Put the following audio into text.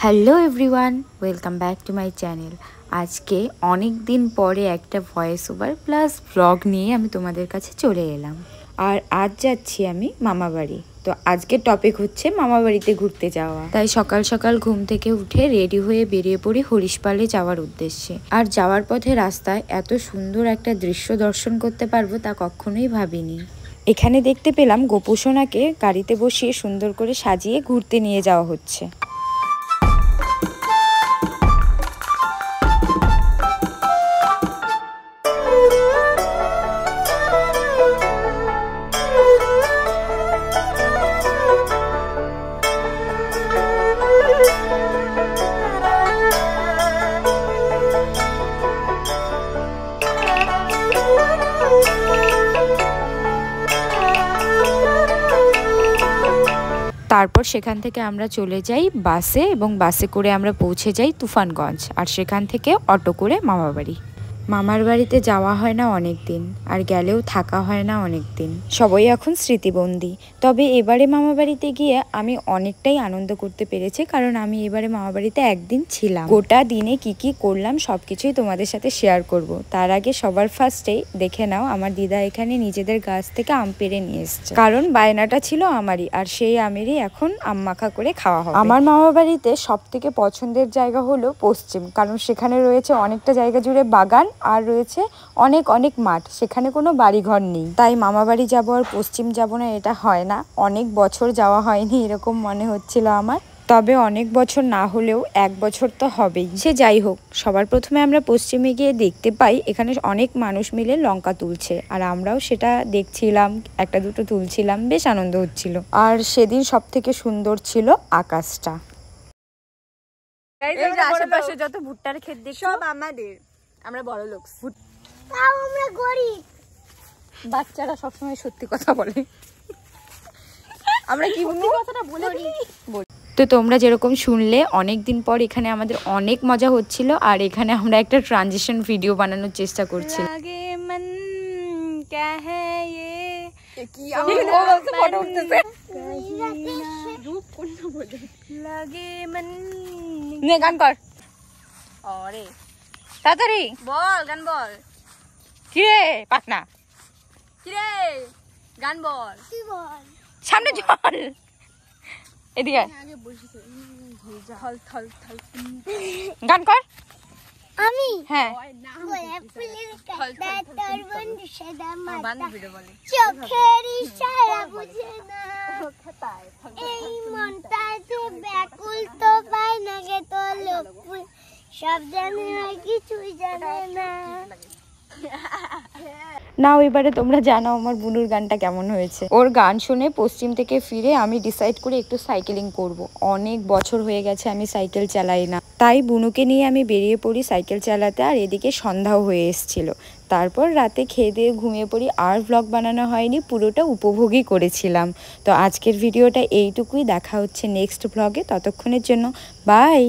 Hello everyone, welcome back to my channel. আজকে অনেক দিন পরে একটা ভয়েস ওভার প্লাস ব্লগ নিয়ে আমি তোমাদের কাছে চলে এলাম। আর আজ যাচ্ছি আমি মামা বাড়ি। তো আজকের টপিক হচ্ছে মামা বাড়িতে ঘুরতে যাওয়া। তাই সকাল সকাল ঘুম থেকে উঠে রেডি হয়ে বেরিয়ে পড়ি হরিশপালে যাওয়ার উদ্দেশ্যে। আর যাওয়ার পথে রাস্তায় এত সুন্দর একটা দৃশ্য দর্শন করতে পারবো তা কখনোই ভাবিনি। এখানে দেখতে পেলাম গোপুসোনাকে গাড়িতে বসিয়ে সুন্দর করে সাজিয়ে ঘুরতে নিয়ে যাওয়া হচ্ছে। তারপর সেখান থেকে আমরা চলে যাই বাসে এবং বাসে করে আমরা পৌঁছে যাই তুফানগঞ্জ। আর সেখান থেকে অটো করে মামাবাড়ি। মামার বাড়িতে যাওয়া হয় না অনেক দিন, আর গেলেও থাকা হয় না অনেক দিন। সবাই এখন স্মৃতিবন্দী। তবে এবারে মামা বাড়িতে গিয়ে আমি অনেকটাই আনন্দ করতে পেরেছি, কারণ আমি এবারে মামা বাড়িতে একদিন ছিলাম। গোটা দিনে কি কি করলাম সবকিছুই তোমাদের সাথে শেয়ার করব। তার আগে সবার ফার্স্টেই দেখে নাও, আমার দিদা এখানে নিজেদের গাছ থেকে আম পেড়ে নিয়ে এসছে, কারণ বায়নাটা ছিল আমারই, আর সেই আমেরই এখন আম মাখা করে খাওয়া হবে। আমার মামা বাড়িতে সব থেকে পছন্দের জায়গা হলো পশ্চিম, কারণ সেখানে রয়েছে অনেকটা জায়গা জুড়ে বাগান, আর রয়েছে অনেক অনেক মাঠ। সেখানে কোনো বাড়িঘর নেই, তাই মামা বাড়ি যাবো আর পশ্চিম যাব না এটা হয় না। অনেক বছর যাওয়া হয়নি এরকম মনে হচ্ছিল আমার। তবে অনেক বছর না হলেও এক বছর তো হবেই। সে যাই হোক, সবার প্রথমে আমরা পশ্চিমে গিয়ে দেখতে পাই এখানে অনেক মানুষ মিলে লঙ্কা তুলছে, আর আমরাও সেটা দেখছিলাম, একটা দুটো তুলছিলাম, বেশ আনন্দ হচ্ছিল। আর সেদিন সব থেকে সুন্দর ছিল আকাশটা। আশেপাশে যত ভুট্টার ক্ষেত দেখছো সব আমাদের, আমরা বড় লোক, আমরা গরিব। বাচ্চারা সবসময় সত্যি কথা বলে, আমরা কি কথাটা বলে দিই। তো তোমরা যেরকম শুনলে, অনেক দিন পর এখানে আমাদের অনেক মজা হচ্ছিল, আর এখানে আমরা একটা ট্রানজিশন ভিডিও বানানোর চেষ্টা করছি। গান কর, আরে তাড়াতাড়ি বল, গান বল। কিরে পাকনা, কিরে গান বল, কি বল, সামনে চল, এদিকে গান কর। আমি হ্যাঁ চোখের ইশারা বুঝে না, এই মনটা যে ব্যাকুল তো পায় না গে তো লোক, সব জানে হয় কিছুই জানে না। নাও এবারে তোমরা জানাও আমার বুনুর গানটা কেমন হয়েছে। ওর গান শুনে পশ্চিম থেকে ফিরে আমি ডিসাইড করে একটু সাইকেলিং করব। অনেক বছর হয়ে গেছে আমি সাইকেল চালাই না, তাই বুনুকে নিয়ে আমি বেরিয়ে পড়ি সাইকেল চালাতে। আর এদিকে সন্ধ্যাও হয়ে এসেছিল। তারপর রাতে খেয়ে দিয়ে ঘুমিয়ে পড়ি। আর ব্লগ বানানো হয়নি, পুরোটা উপভোগই করেছিলাম। তো আজকের ভিডিওটা এইটুকুই, দেখা হচ্ছে নেক্সট ব্লগে। ততক্ষণের জন্য বাই।